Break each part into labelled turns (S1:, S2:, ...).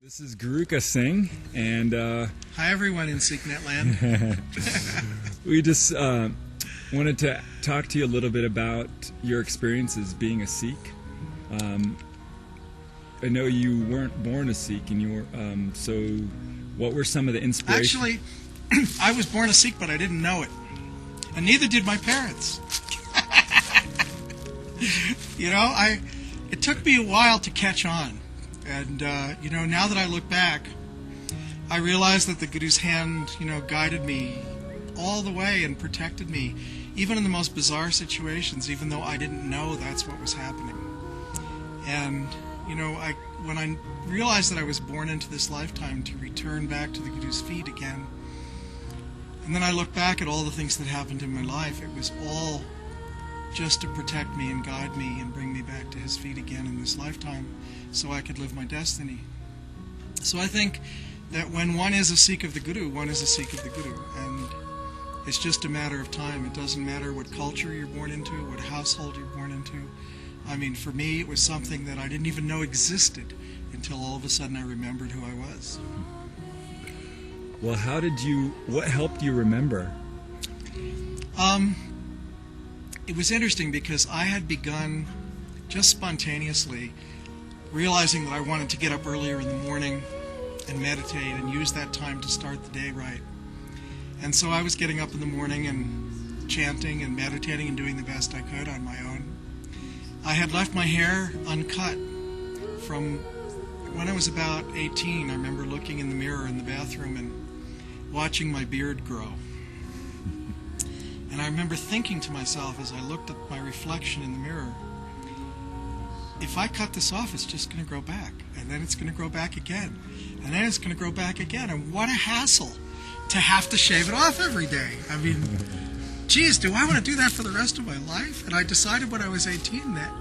S1: This is Guruka Singh, and
S2: hi everyone in SikhNet land.
S1: we just wanted to talk to you a little bit about your experiences being a Sikh. I know you weren't born a Sikh, and you were, so what were some of the inspirations?
S2: Actually, I was born a Sikh, but I didn't know it, and neither did my parents. It took me a while to catch on. And, now that I look back, I realize that the Guru's hand, guided me all the way and protected me, even in the most bizarre situations, even though I didn't know that's what was happening. And, when I realized that I was born into this lifetime to return back to the Guru's feet again, and then I look back at all the things that happened in my life, it was all just to protect me and guide me and bring me back to his feet again in this lifetime so I could live my destiny. So I think that when one is a Sikh of the Guru, one is a Sikh of the Guru, and it's just a matter of time. It doesn't matter what culture you're born into, what household you're born into. I mean, for me, it was something that I didn't even know existed until all of a sudden I remembered who I was.
S1: Well, what helped you remember?
S2: It was interesting because I had begun just spontaneously realizing that I wanted to get up earlier in the morning and meditate and use that time to start the day right. And so I was getting up in the morning and chanting and meditating and doing the best I could on my own. I had left my hair uncut from when I was about 18. I remember looking in the mirror in the bathroom and watching my beard grow. And I remember thinking to myself as I looked at my reflection in the mirror, if I cut this off, it's just going to grow back. And then it's going to grow back again. And then it's going to grow back again. And what a hassle to have to shave it off every day. I mean, geez, do I want to do that for the rest of my life? And I decided when I was 18 that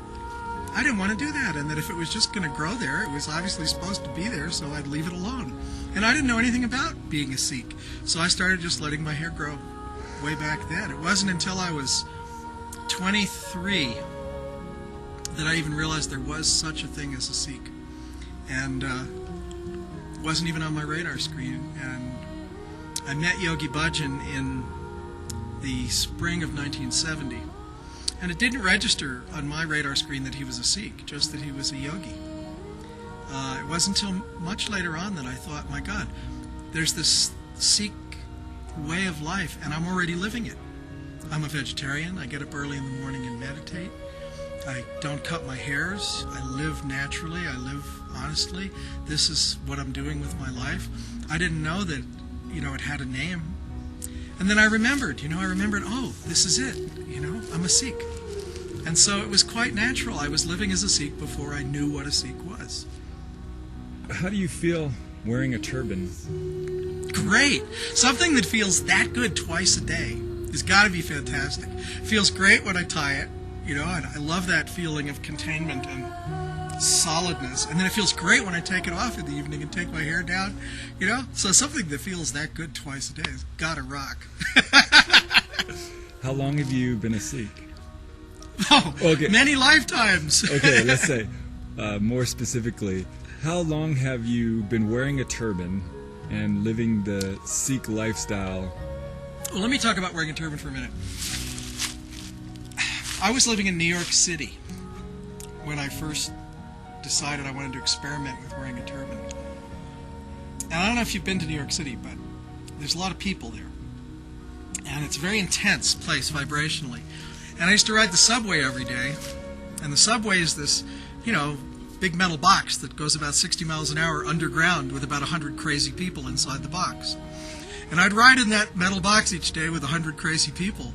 S2: I didn't want to do that. And that if it was just going to grow there, it was obviously supposed to be there, so I'd leave it alone. And I didn't know anything about being a Sikh. So I started just letting my hair grow way back then. It wasn't until I was 23 that I even realized there was such a thing as a Sikh, and it wasn't even on my radar screen. And I met Yogi Bhajan in the spring of 1970, and it didn't register on my radar screen that he was a Sikh, just that he was a yogi. It wasn't until much later on that I thought, my God, there's this Sikh way of life, and I'm already living it. I'm a vegetarian. I get up early in the morning and meditate. I don't cut my hairs. I live naturally. I live honestly. This is what I'm doing with my life. I didn't know that, it had a name. And then I remembered, oh, this is it. I'm a Sikh. And so it was quite natural. I was living as a Sikh before I knew what a Sikh was.
S1: How do you feel wearing a turban?
S2: Great. Something that feels that good twice a day has got to be fantastic. It feels great when I tie it, and I love that feeling of containment and solidness. And then it feels great when I take it off in the evening and take my hair down, So something that feels that good twice a day has got to rock.
S1: How long have you been a Sikh?
S2: Oh, okay. Many lifetimes.
S1: Okay, let's say, more specifically, how long have you been wearing a turban and living the Sikh lifestyle?
S2: Well, let me talk about wearing a turban for a minute. I was living in New York City when I first decided I wanted to experiment with wearing a turban. And I don't know if you've been to New York City, but there's a lot of people there. And it's a very intense place vibrationally. And I used to ride the subway every day. And the subway is this, big metal box that goes about 60 miles an hour underground with about 100 crazy people inside the box. And I'd ride in that metal box each day with 100 crazy people,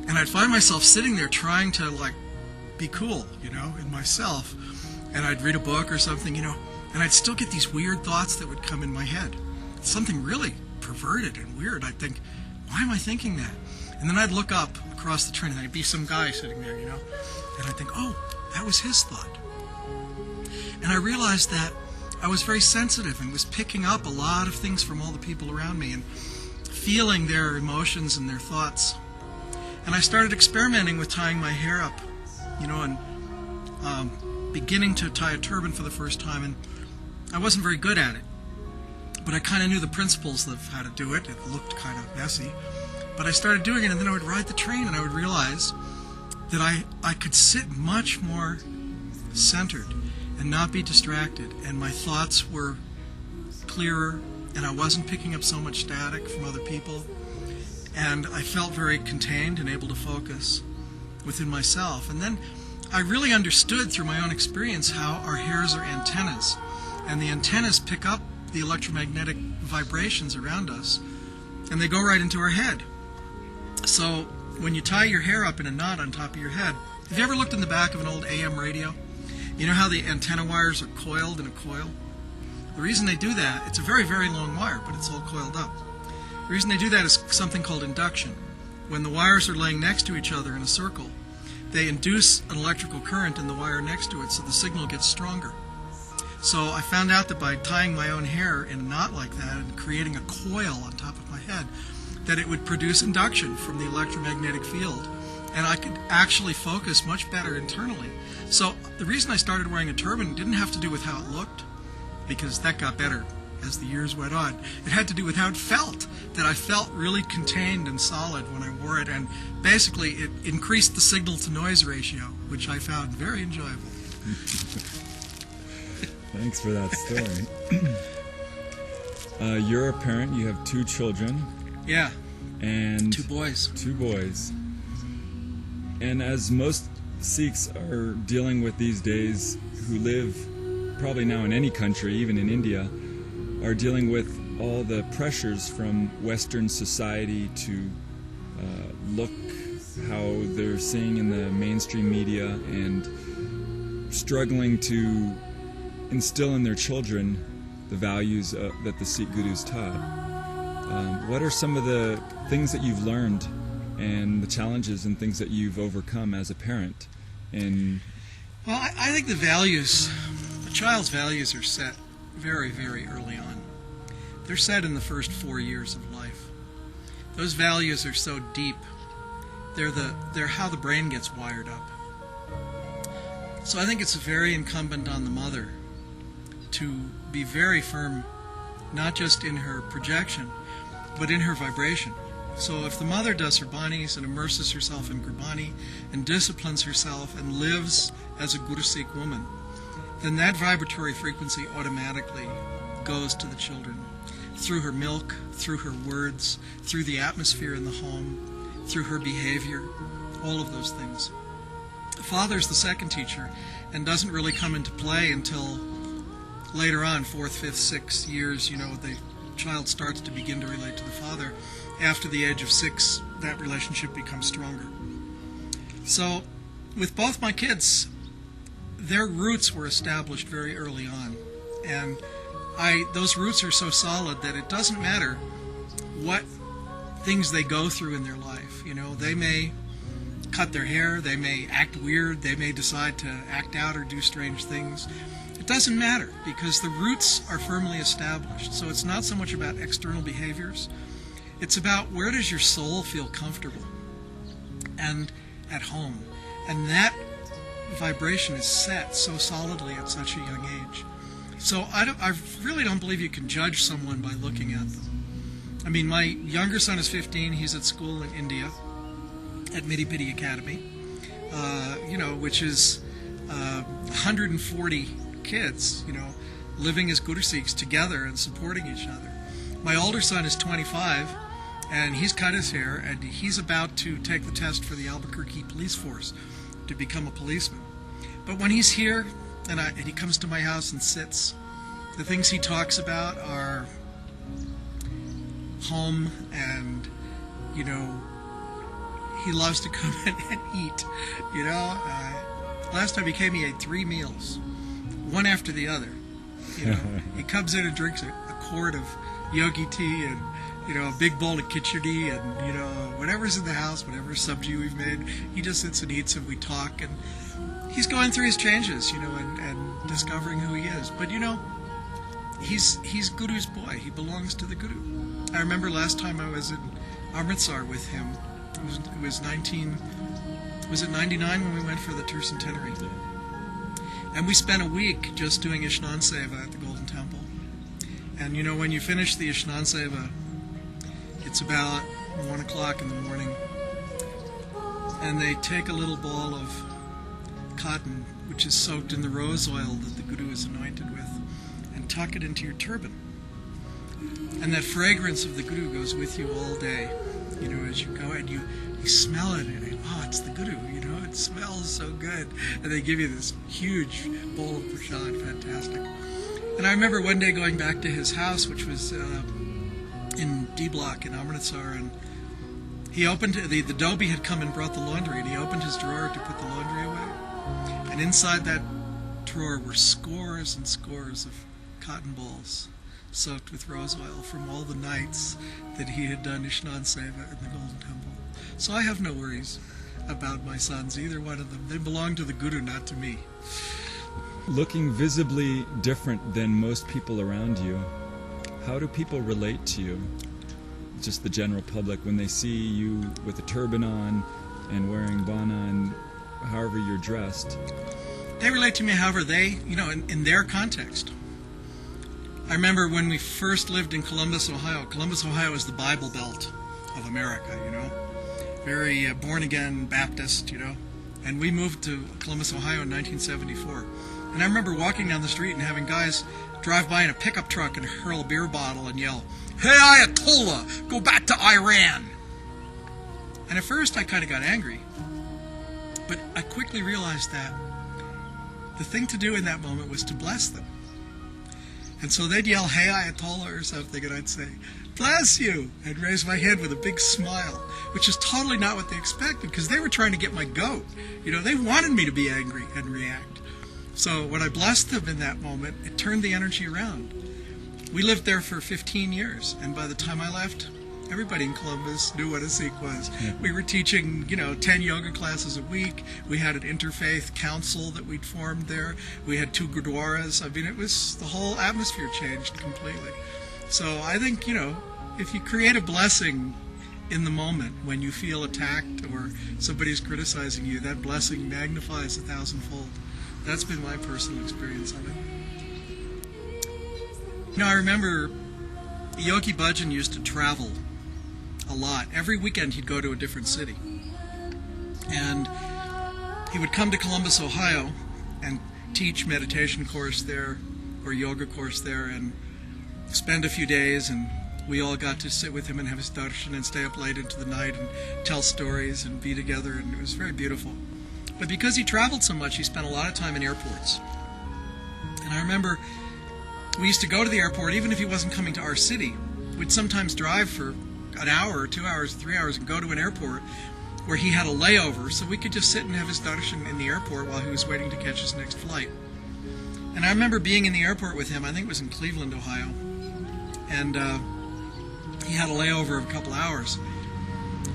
S2: and I'd find myself sitting there trying to, be cool, in myself. And I'd read a book or something, and I'd still get these weird thoughts that would come in my head. Something really perverted and weird. I'd think, why am I thinking that? And then I'd look up across the train, and there'd be some guy sitting there, and I'd think, oh, that was his thought. And I realized that I was very sensitive and was picking up a lot of things from all the people around me and feeling their emotions and their thoughts. And I started experimenting with tying my hair up, and beginning to tie a turban for the first time. And I wasn't very good at it, but I kind of knew the principles of how to do it. It looked kind of messy, but I started doing it, and then I would ride the train, and I would realize that I could sit much more centered and not be distracted, and my thoughts were clearer, and I wasn't picking up so much static from other people, and I felt very contained and able to focus within myself. And then I really understood through my own experience how our hairs are antennas, and the antennas pick up the electromagnetic vibrations around us, and they go right into our head. So when you tie your hair up in a knot on top of your head, have you ever looked in the back of an old AM radio? You know how the antenna wires are coiled in a coil? The reason they do that, it's a very, very long wire, but it's all coiled up. The reason they do that is something called induction. When the wires are laying next to each other in a circle, they induce an electrical current in the wire next to it, so the signal gets stronger. So I found out that by tying my own hair in a knot like that and creating a coil on top of my head, that it would produce induction from the electromagnetic field, and I could actually focus much better internally. So the reason I started wearing a turban didn't have to do with how it looked, because that got better as the years went on. It had to do with how it felt, that I felt really contained and solid when I wore it, and basically it increased the signal-to-noise ratio, which I found very enjoyable.
S1: Thanks for that story. You're a parent, you have 2 children.
S2: Yeah,
S1: and
S2: 2 boys.
S1: 2 boys. And as most Sikhs are dealing with these days, who live probably now in any country, even in India, are dealing with all the pressures from Western society to look how they're seeing in the mainstream media, and struggling to instill in their children the values that the Sikh Gurus taught. What are some of the things that you've learned and the challenges and things that you've overcome as a parent? And
S2: well, I think the values, a child's values are set very, very early on. They're set in the first 4 years of life. Those values are so deep. They're how the brain gets wired up. So I think it's very incumbent on the mother to be very firm, not just in her projection, but in her vibration. So if the mother does her banis and immerses herself in Gurbani and disciplines herself and lives as a Guru Sikh woman, then that vibratory frequency automatically goes to the children through her milk, through her words, through the atmosphere in the home, through her behavior, all of those things. The father's the second teacher and doesn't really come into play until later on, 4th, 5th, 6th years, the child starts to begin to relate to the father. After the age of 6, that relationship becomes stronger. So, with both my kids, their roots were established very early on. And those roots are so solid that it doesn't matter what things they go through in their life. They may cut their hair, they may act weird, they may decide to act out or do strange things. It doesn't matter, because the roots are firmly established. So it's not so much about external behaviors. It's about where does your soul feel comfortable and at home. And that vibration is set so solidly at such a young age. So I really don't believe you can judge someone by looking at them. I mean, my younger son is 15. He's at school in India at Midi Pidi Academy, which is 140 kids, living as Guru Sikhs together and supporting each other. My older son is 25, and he's cut his hair, and he's about to take the test for the Albuquerque police force to become a policeman. But when he's here, and he comes to my house and sits, the things he talks about are home, and, he loves to come in and eat, Last time he came, he ate 3 meals, one after the other. He comes in and drinks a quart of yogi tea and, a big bowl of khichdi and, whatever's in the house, whatever sabji we've made, he just sits and eats and we talk. And he's going through his changes, and discovering who he is. But, he's Guru's boy. He belongs to the Guru. I remember last time I was in Amritsar with him. It was 99 when we went for the tercentenary? And we spent a week just doing Ishnan Seva at the Golden Temple. And you know, when you finish the Ishnan Seva, it's about 1 o'clock in the morning, and they take a little ball of cotton, which is soaked in the rose oil that the Guru is anointed with, and tuck it into your turban. And that fragrance of the Guru goes with you all day, you know, as you go, and you smell it, and oh, it's the Guru, you know, it smells so good. And they give you this huge bowl of prasad, fantastic. And I remember one day going back to his house, which was in D Block in Amritsar, and he opened, the dhobi had come and brought the laundry, and he opened his drawer to put the laundry away. And inside that drawer were scores and scores of cotton balls soaked with rose oil from all the nights that he had done Ishnan Seva in the Golden Temple. So I have no worries about my sons, either one of them. They belong to the Guru, not to me.
S1: Looking visibly different than most people around you, how do people relate to you? Just the general public, when they see you with a turban on and wearing bana and however you're dressed.
S2: They relate to me however they, you know, in their context. I remember when we first lived in Columbus, Ohio. Columbus, Ohio is the Bible Belt of America, you know. Very born-again Baptist, you know. And we moved to Columbus, Ohio in 1974. And I remember walking down the street and having guys drive by in a pickup truck and hurl a beer bottle and yell, "Hey Ayatollah, go back to Iran!" And at first I kind of got angry. But I quickly realized that the thing to do in that moment was to bless them. And so they'd yell, "Hey Ayatollah," or something, and I'd say, "Bless you," and raise my head with a big smile, which is totally not what they expected, because they were trying to get my goat. You know, they wanted me to be angry and react. So when I blessed them in that moment, it turned the energy around. We lived there for 15 years, and by the time I left, everybody in Columbus knew what a Sikh was.
S1: Yeah.
S2: We were teaching, 10 yoga classes a week. We had an interfaith council that we'd formed there. We had 2 gurdwaras. I mean, it was, the whole atmosphere changed completely. So I think, if you create a blessing in the moment when you feel attacked or somebody's criticizing you, that blessing magnifies 1,000-fold. That's been my personal experience of it. I remember Yogi Bhajan used to travel a lot. Every weekend he'd go to a different city. And he would come to Columbus, Ohio and teach meditation course there or yoga course there and spend a few days, and we all got to sit with him and have his darshan and stay up late into the night and tell stories and be together, and it was very beautiful. But because he traveled so much, he spent a lot of time in airports. And I remember we used to go to the airport, even if he wasn't coming to our city. We'd sometimes drive for an hour or 2 hours, 3 hours, and go to an airport where he had a layover, so we could just sit and have his darshan in the airport while he was waiting to catch his next flight. And I remember being in the airport with him, I think it was in Cleveland, Ohio, and he had a layover of a couple hours.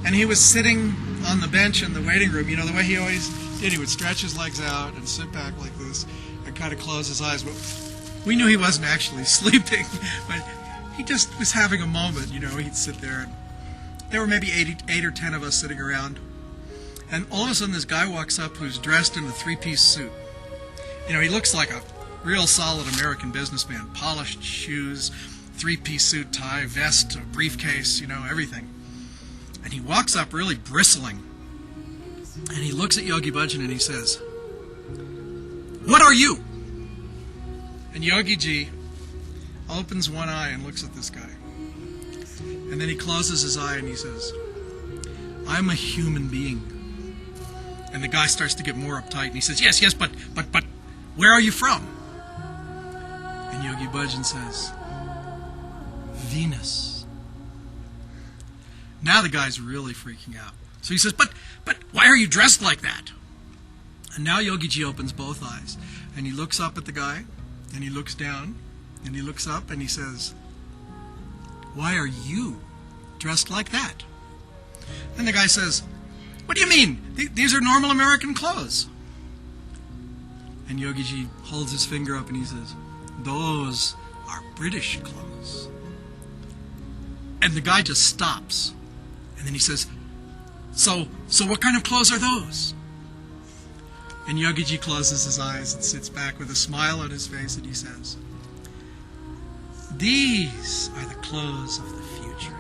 S2: And he was sitting on the bench in the waiting room, the way he always did. He would stretch his legs out and sit back like this and kind of close his eyes. But we knew he wasn't actually sleeping, but he just was having a moment, he'd sit there. And there were maybe 8 or 10 of us sitting around. And all of a sudden this guy walks up who's dressed in a 3-piece suit. He looks like a real solid American businessman. Polished shoes, 3-piece suit, tie, vest, a briefcase, everything. And he walks up really bristling. And he looks at Yogi Bhajan and he says, "What are you?" And Yogi Ji opens one eye and looks at this guy. And then he closes his eye and he says, "I'm a human being." And the guy starts to get more uptight and he says, yes, but where are you from?" And Yogi Bhajan says, "Venus." Now the guy's really freaking out. So he says, but why are you dressed like that?" And now Yogi Ji opens both eyes. And he looks up at the guy, and he looks down, and he looks up, and he says, "Why are you dressed like that?" And the guy says, "What do you mean? These are normal American clothes." And Yogi Ji holds his finger up and he says, "Those are British clothes." And the guy just stops. And then he says, So what kind of clothes are those?" And Yogi Ji closes his eyes and sits back with a smile on his face and he says, These are the clothes of the future.